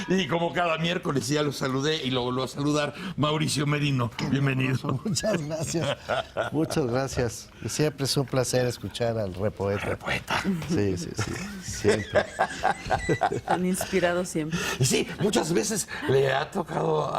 Y como cada miércoles ya lo saludé y lo volvió a saludar Mauricio Merino. Bienvenido. Muchas gracias. Muchas gracias. Siempre es un placer escuchar al Repoeta. Repoeta. Sí, sí, sí. Siempre. Tan inspirado siempre. Y sí, muchas veces le ha tocado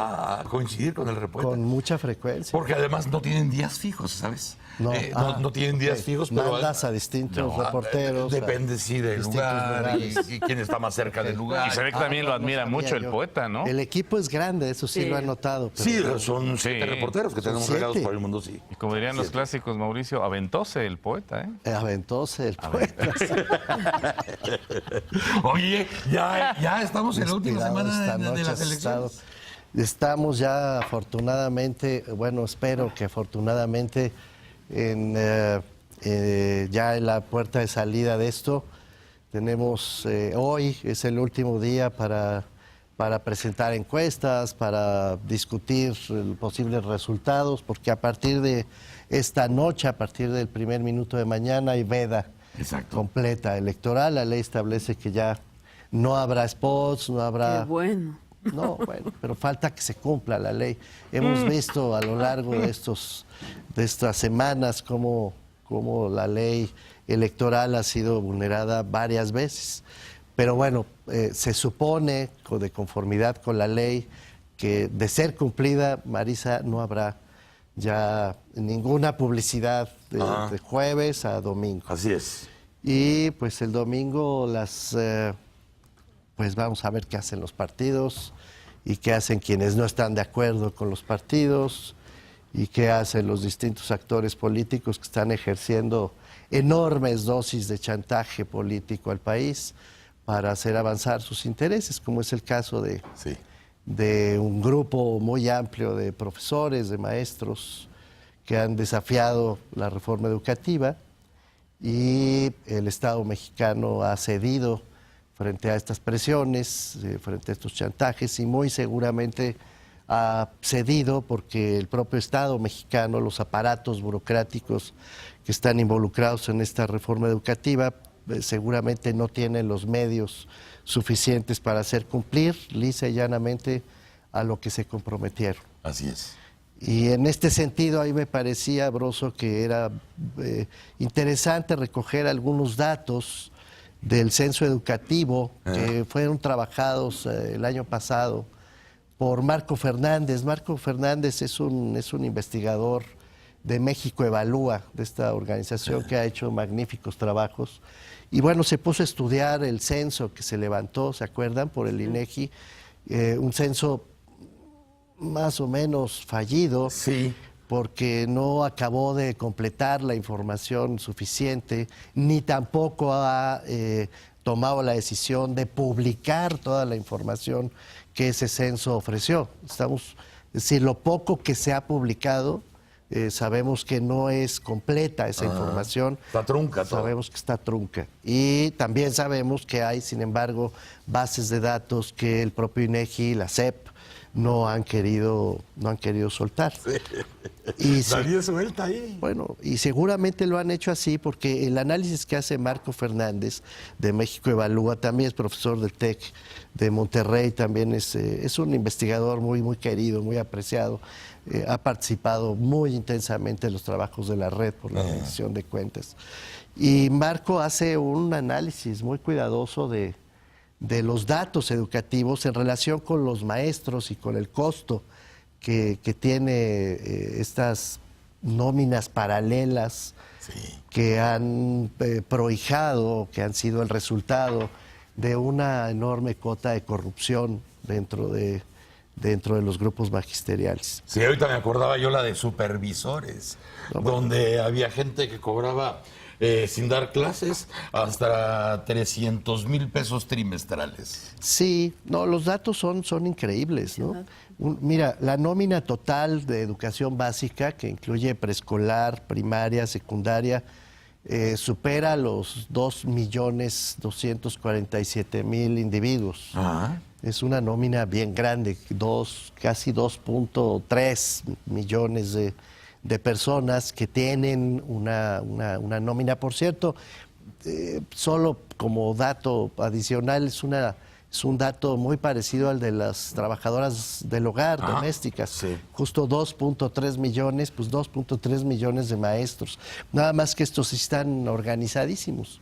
coincidir con el Repoeta. Con mucha frecuencia. Porque además no tienen días fijos, ¿sabes? No, no tienen días fijos, pero... Mandas a distintos reporteros. Depende, sí, del lugar y quién está más cerca del lugar. Y se ve que también lo admira mucho el poeta, ¿no? El equipo es grande, eso sí, lo he notado. Pero sí, son 7 reporteros que tenemos regados por el mundo, sí. Y como dirían los clásicos, Mauricio, aventóse el poeta, ¿eh? Aventóse el poeta. Oye, ya estamos en la última semana de las elecciones. Estamos ya afortunadamente, bueno, espero que afortunadamente ya en la puerta de salida de esto. Tenemos, hoy es el último día para presentar encuestas, para discutir posibles resultados, porque a partir de esta noche, a partir del primer minuto de mañana, hay veda completa electoral. La ley establece que ya no habrá spots, no habrá... Qué bueno. No, bueno, pero falta que se cumpla la ley. Hemos visto a lo largo de estas semanas cómo la ley electoral ha sido vulnerada varias veces. Pero bueno, se supone, de conformidad con la ley, que de ser cumplida, Marisa, no habrá ya ninguna publicidad de jueves a domingo. Así es. Y pues el domingo pues vamos a ver qué hacen los partidos y qué hacen quienes no están de acuerdo con los partidos y qué hacen los distintos actores políticos que están ejerciendo enormes dosis de chantaje político al país para hacer avanzar sus intereses, como es el caso de un grupo muy amplio de profesores, de maestros que han desafiado la reforma educativa, y el Estado mexicano ha cedido frente a estas presiones, frente a estos chantajes, y muy seguramente ha cedido porque el propio Estado mexicano, los aparatos burocráticos que están involucrados en esta reforma educativa, seguramente no tienen los medios suficientes para hacer cumplir lisa y llanamente a lo que se comprometieron. Así es. Y en este sentido, ahí me parecía, Broso, que era interesante recoger algunos datos del censo educativo que fueron trabajados el año pasado por Marco Fernández. Marco Fernández es un investigador de México Evalúa, de esta organización que ha hecho magníficos trabajos. Y bueno, se puso a estudiar el censo que se levantó, ¿se acuerdan?, por el INEGI, un censo más o menos fallido, porque no acabó de completar la información suficiente, ni tampoco ha tomado la decisión de publicar toda la información que ese censo ofreció. Es decir, lo poco que se ha publicado, sabemos que no es completa esa información. Está trunca todo. Sabemos que está trunca. Y también sabemos que hay, sin embargo, bases de datos que el propio INEGI, la SEP, no han querido soltar. Y Daría suelta ahí. Bueno, y seguramente lo han hecho así porque el análisis que hace Marco Fernández de México Evalúa, también es profesor del TEC de Monterrey, también es un investigador muy, muy querido, muy apreciado, ha participado muy intensamente en los trabajos de la red por la rendición de cuentas. Y Marco hace un análisis muy cuidadoso de los datos educativos en relación con los maestros y con el costo que tiene estas nóminas paralelas que han prohijado, que han sido el resultado de una enorme cuota de corrupción dentro de los grupos magisteriales. Sí, ahorita me acordaba yo la de supervisores, donde había gente que cobraba sin dar clases hasta 300,000 pesos trimestrales. Sí, no, los datos son increíbles, ¿no? Mira, la nómina total de educación básica, que incluye preescolar, primaria, secundaria, supera los 2.247.000 individuos. Es una nómina bien grande, casi 2.3 millones de personas que tienen una nómina. Por cierto, solo como dato adicional, es Es un dato muy parecido al de las trabajadoras del hogar, domésticas. Sí. Justo 2.3 millones, pues 2.3 millones de maestros. Nada más que estos sí están organizadísimos.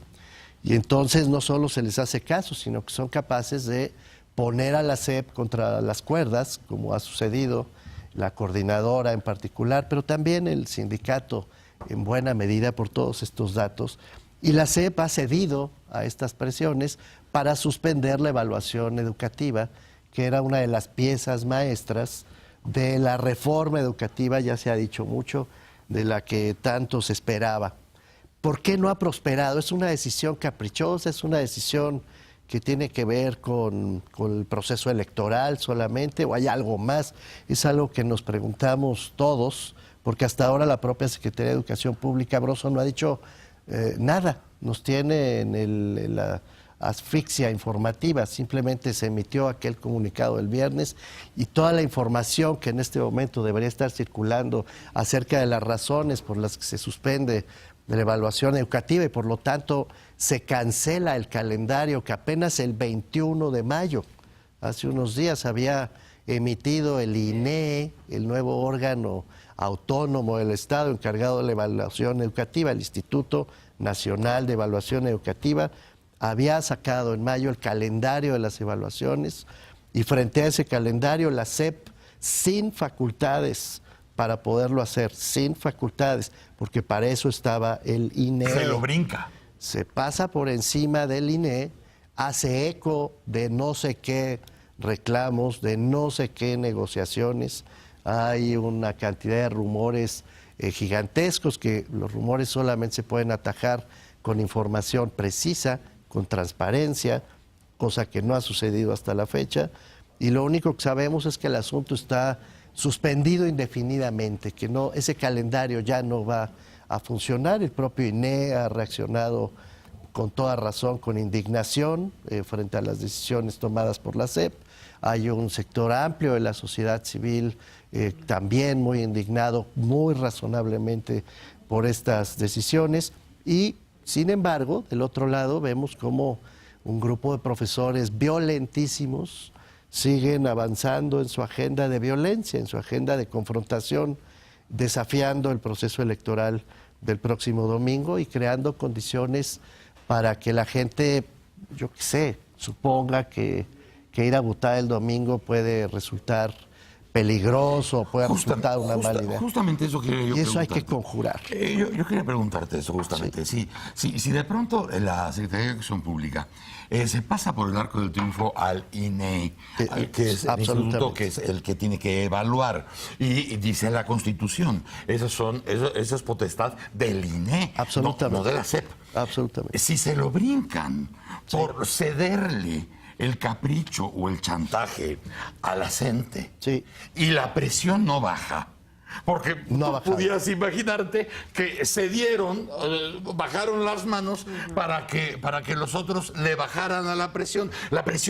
Y entonces no solo se les hace caso, sino que son capaces de poner a la SEP contra las cuerdas, como ha sucedido, la coordinadora en particular, pero también el sindicato en buena medida por todos estos datos. Y la SEP ha cedido a estas presiones para suspender la evaluación educativa, que era una de las piezas maestras de la reforma educativa, ya se ha dicho mucho, de la que tanto se esperaba. ¿Por qué no ha prosperado? Es una decisión caprichosa, es una decisión que tiene que ver con el proceso electoral solamente, o hay algo más. Es algo que nos preguntamos todos, porque hasta ahora la propia Secretaría de Educación Pública, Broso, no ha dicho nada. Nos tiene en la asfixia informativa. Simplemente se emitió aquel comunicado el viernes y toda la información que en este momento debería estar circulando acerca de las razones por las que se suspende de la evaluación educativa y por lo tanto se cancela el calendario que apenas el 21 de mayo, hace unos días, había emitido el INEE, el nuevo órgano autónomo del Estado encargado de la evaluación educativa, el Instituto Nacional de Evaluación Educativa, había sacado en mayo el calendario de las evaluaciones y frente a ese calendario la SEP, sin facultades para poderlo hacer, sin facultades, porque para eso estaba el INEE. Se lo brinca. Se pasa por encima del INEE, hace eco de no sé qué reclamos, de no sé qué negociaciones. Hay una cantidad de rumores gigantescos, que los rumores solamente se pueden atajar con información precisa, con transparencia, cosa que no ha sucedido hasta la fecha. Y lo único que sabemos es que el asunto está suspendido indefinidamente, que no, ese calendario ya no va a funcionar. El propio INEE ha reaccionado con toda razón, con indignación frente a las decisiones tomadas por la SEP. Hay un sector amplio de la sociedad civil también muy indignado, muy razonablemente, por estas decisiones. Y, sin embargo, del otro lado vemos como un grupo de profesores violentísimos siguen avanzando en su agenda de violencia, en su agenda de confrontación, desafiando el proceso electoral del próximo domingo y creando condiciones para que la gente, yo qué sé, suponga que ir a votar el domingo puede resultar peligroso, puede resultar una mala idea. Justamente eso quería yo Y eso hay preguntarte. que conjurar. Yo quería preguntarte eso justamente. Si de pronto la Secretaría de Educación Pública se pasa por el arco del triunfo al INEE, que es el instituto que es el que tiene que evaluar, y dice la Constitución, esa es potestad del INEE, Absolutamente. no de la SEP. Absolutamente. Si se lo brincan por cederle el capricho o el chantaje a la gente, Sí. y la presión no baja, porque No ha tú bajado. pudieras imaginarte que cedieron, bajaron las manos para que los otros le bajaran a la presión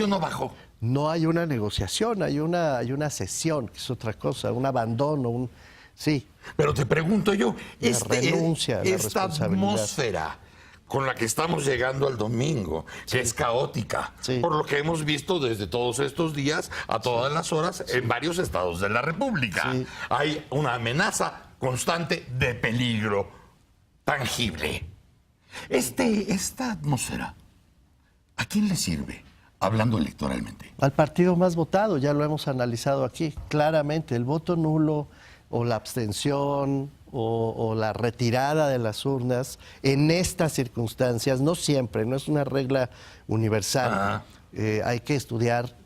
no bajó. No hay una negociación, hay una cesión, que es otra cosa, un abandono, sí. Pero te pregunto yo, La renuncia a la esta responsabilidad. atmósfera con la que estamos llegando al domingo, que es caótica, Sí. por lo que hemos visto desde todos estos días, a todas las horas, en varios estados de la República. Sí. Hay una amenaza constante de peligro tangible. Esta atmósfera, ¿a quién le sirve? Hablando electoralmente. Al partido más votado, ya lo hemos analizado aquí, claramente, el voto nulo o la abstención o la retirada de las urnas en estas circunstancias, no siempre, no es una regla universal. Hay que estudiar,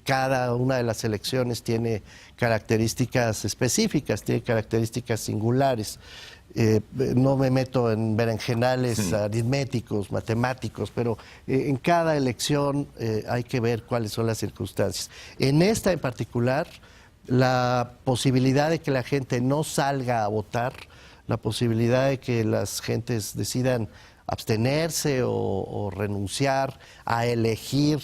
cada una de las elecciones tiene características específicas, tiene características singulares. No me meto en berenjenales aritméticos, matemáticos, pero en cada elección hay que ver cuáles son las circunstancias. En esta en particular, la posibilidad de que la gente no salga a votar, la posibilidad de que las gentes decidan abstenerse o renunciar a elegir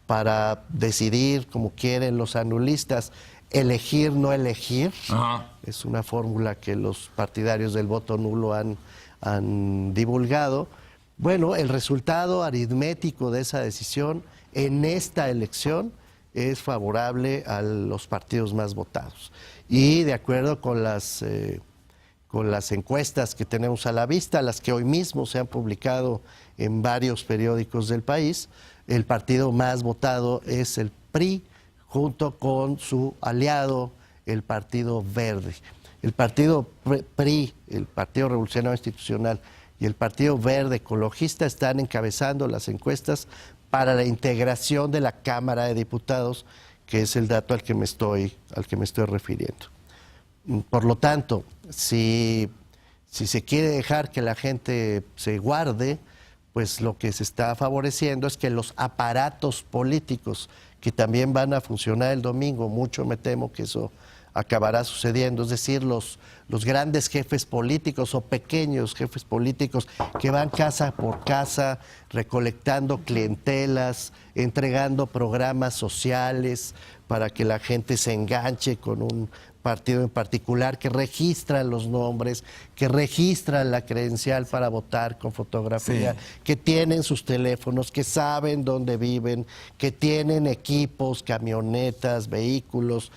para decidir como quieren los anulistas, elegir, no elegir, es una fórmula que los partidarios del voto nulo han divulgado. Bueno, el resultado aritmético de esa decisión en esta elección es favorable a los partidos más votados. Y de acuerdo con las encuestas que tenemos a la vista, las que hoy mismo se han publicado en varios periódicos del país, el partido más votado es el PRI, junto con su aliado, el Partido Verde. El Partido PRI, el Partido Revolucionario Institucional, y el Partido Verde Ecologista están encabezando las encuestas para la integración de la Cámara de Diputados, que es el dato al que me estoy refiriendo. Por lo tanto, si se quiere dejar que la gente se guarde, pues lo que se está favoreciendo es que los aparatos políticos que también van a funcionar el domingo, mucho me temo que eso acabará sucediendo, es decir, los grandes jefes políticos o pequeños jefes políticos que van casa por casa recolectando clientelas, entregando programas sociales para que la gente se enganche con un partido en particular, que registran los nombres, que registran la credencial para votar con fotografía, sí, que tienen sus teléfonos, que saben dónde viven, que tienen equipos, camionetas, vehículos,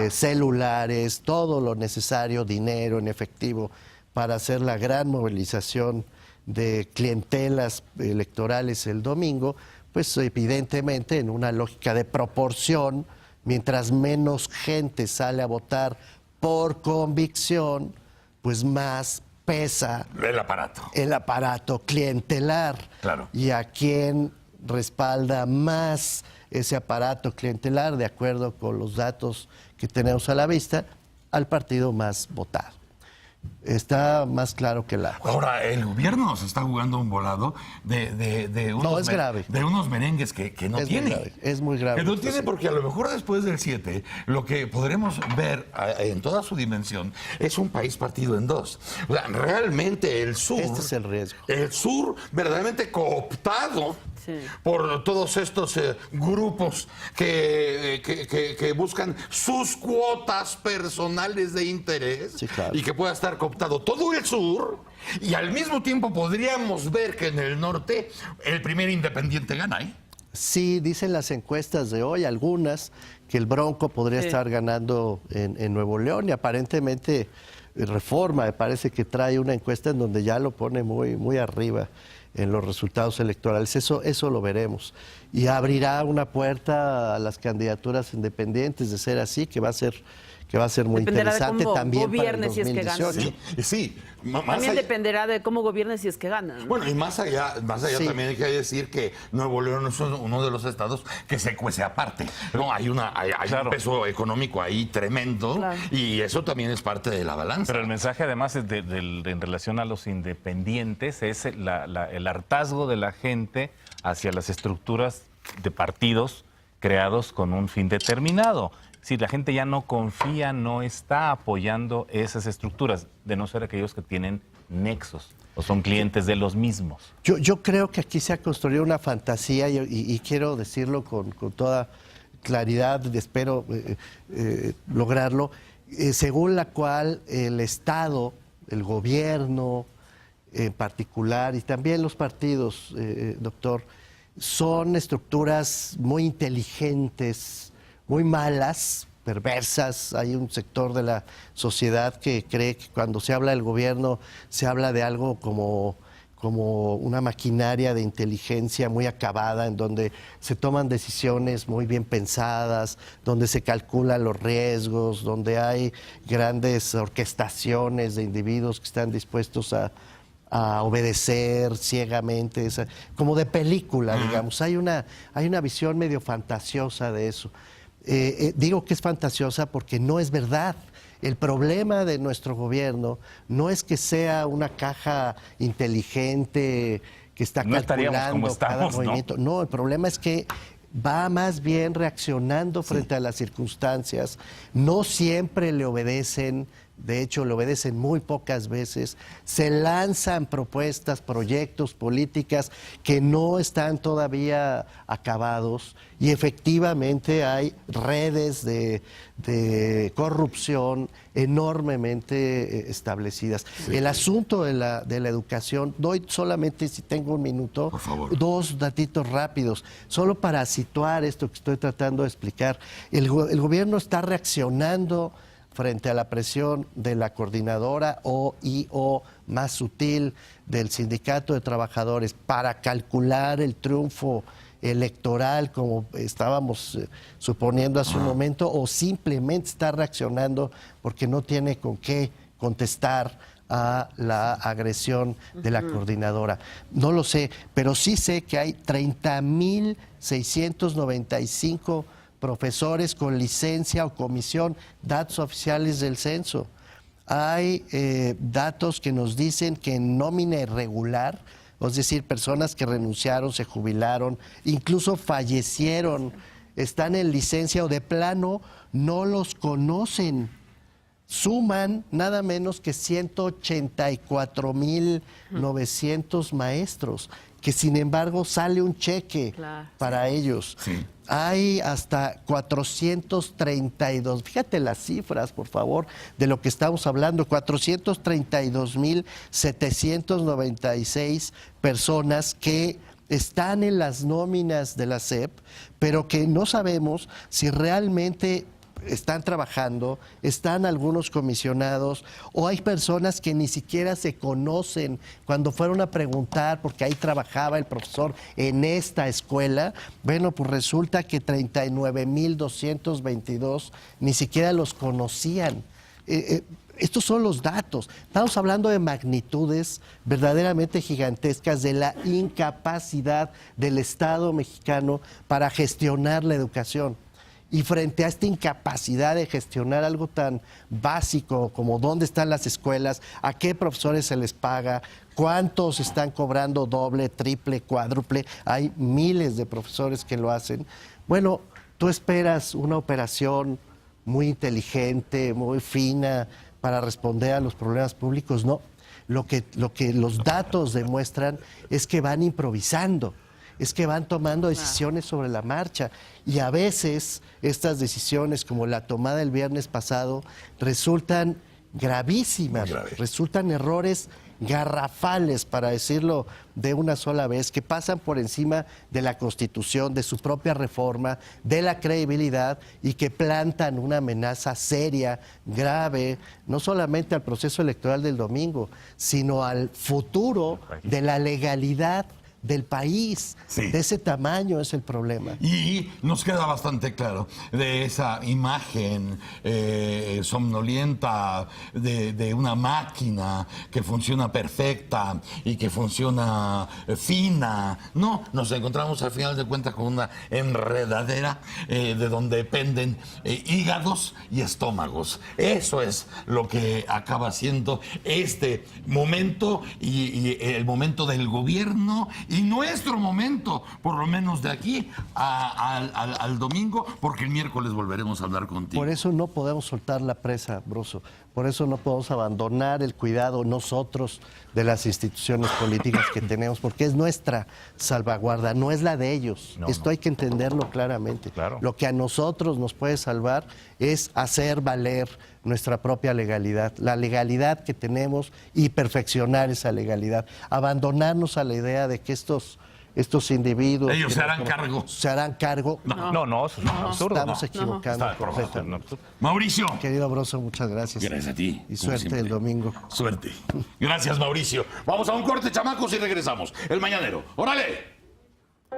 celulares, todo lo necesario, dinero en efectivo, para hacer la gran movilización de clientelas electorales el domingo, pues evidentemente en una lógica de proporción. Mientras menos gente sale a votar por convicción, pues más pesa el aparato clientelar. Claro. Y a quien respalda más ese aparato clientelar, de acuerdo con los datos que tenemos a la vista, al partido más votado. Está más claro que el agua. Ahora, el gobierno se está jugando un volado de unos, no, es grave. De unos merengues que no es tiene. Muy grave, es muy grave. Que no tiene porque a lo mejor después del 7, lo que podremos ver en toda su dimensión es un país partido en dos. O sea, realmente el sur... Este es el riesgo. El sur verdaderamente cooptado, sí, por todos estos grupos que buscan sus cuotas personales de interés, sí, claro, y que pueda estar cooptado todo el sur, y al mismo tiempo podríamos ver que en el norte el primer independiente gana, ¿eh? Sí, dicen las encuestas de hoy, algunas, que el Bronco podría estar ganando en Nuevo León, y aparentemente Reforma me parece que trae una encuesta en donde ya lo pone muy, muy arriba en los resultados electorales. Eso lo veremos. Y abrirá una puerta a las candidaturas independientes, de ser así, que va a ser muy dependerá interesante de cómo también gobierne para el 2018. Si es que Sí, gana. sí. También dependerá de cómo gobierne si es que gana, ¿no? Bueno, y más allá sí, también hay que decir que Nuevo León es uno de los estados que se cuece aparte. No, hay claro, un peso económico ahí tremendo, claro, y eso también es parte de la balanza. Pero el mensaje además es en relación a los independientes es el hartazgo de la gente hacia las estructuras de partidos creados con un fin determinado. Si la gente ya no confía, no está apoyando esas estructuras, de no ser aquellos que tienen nexos o son clientes de los mismos. Yo creo que aquí se ha construido una fantasía y quiero decirlo con toda claridad, espero lograrlo, según la cual el Estado, el gobierno en particular y también los partidos, doctor, son estructuras muy inteligentes, muy malas, perversas. Hay un sector de la sociedad que cree que cuando se habla del gobierno se habla de algo como una maquinaria de inteligencia muy acabada, en donde se toman decisiones muy bien pensadas, donde se calculan los riesgos, donde hay grandes orquestaciones de individuos que están dispuestos a obedecer ciegamente, como de película, digamos. Hay una visión medio fantasiosa de eso. Digo que es fantasiosa porque no es verdad. El problema de nuestro gobierno no es que sea una caja inteligente que está calculando cada movimiento. No, el problema es que va más bien reaccionando frente a las circunstancias. No siempre le obedecen de hecho le obedecen muy pocas veces, se lanzan propuestas, proyectos, políticas que no están todavía acabados y efectivamente hay redes de corrupción enormemente establecidas. Sí. El asunto de la educación, doy solamente, si tengo un minuto, por favor, 2 datitos rápidos, solo para situar esto que estoy tratando de explicar. El gobierno está reaccionando frente a la presión de la coordinadora OIO más sutil del Sindicato de Trabajadores para calcular el triunfo electoral, como estábamos suponiendo hace un momento, o simplemente está reaccionando porque no tiene con qué contestar a la agresión de la coordinadora. No lo sé, pero sí sé que hay 30,695 profesores con licencia o comisión, datos oficiales del censo. Hay datos que nos dicen que en nómina irregular, es decir, personas que renunciaron, se jubilaron, incluso fallecieron, están en licencia o de plano no los conocen. Suman nada menos que 184,900 maestros, que sin embargo sale un cheque para ellos. Sí. Hay hasta 432, fíjate las cifras, por favor, de lo que estamos hablando, 432,796 personas que están en las nóminas de la SEP, pero que no sabemos si realmente están trabajando, están algunos comisionados, o hay personas que ni siquiera se conocen. Cuando fueron a preguntar, porque ahí trabajaba el profesor en esta escuela, bueno, pues resulta que 39,222 ni siquiera los conocían. Estos son los datos. Estamos hablando de magnitudes verdaderamente gigantescas de la incapacidad del Estado mexicano para gestionar la educación. Y frente a esta incapacidad de gestionar algo tan básico como dónde están las escuelas, a qué profesores se les paga, cuántos están cobrando doble, triple, cuádruple, hay miles de profesores que lo hacen. Bueno, tú esperas una operación muy inteligente, muy fina para responder a los problemas públicos. No, lo que los datos demuestran es que van improvisando, es que van tomando decisiones sobre la marcha, y a veces estas decisiones, como la tomada el viernes pasado, resultan gravísimas, resultan errores garrafales, para decirlo de una sola vez, que pasan por encima de la Constitución, de su propia reforma, de la credibilidad, y que plantan una amenaza seria, grave, no solamente al proceso electoral del domingo, sino al futuro de la legalidad del país. Sí. De ese tamaño es el problema. Y nos queda bastante claro de esa imagen somnolienta de una máquina que funciona perfecta y que funciona fina. No, nos encontramos al final de cuentas con una enredadera de donde penden hígados y estómagos. Eso es lo que acaba siendo este momento y el momento del gobierno y nuestro momento, por lo menos de aquí al domingo, porque el miércoles volveremos a hablar contigo. Por eso no podemos soltar la presa, Broso. Por eso no podemos abandonar el cuidado nosotros de las instituciones políticas que tenemos, porque es nuestra salvaguarda, no es la de ellos. Esto hay que entenderlo claramente. Claro. Lo que a nosotros nos puede salvar es hacer valer nuestra propia legalidad, la legalidad que tenemos, y perfeccionar esa legalidad. Abandonarnos a la idea de que estos individuos... Ellos se harán cargo. Se harán cargo. No, eso es absurdo. Estamos equivocando completamente. Mauricio. Querido Broso, muchas gracias. Gracias a ti. Y suerte el domingo. Suerte. Gracias, Mauricio. Vamos a un corte, chamacos, y regresamos. El Mañanero. ¡Órale!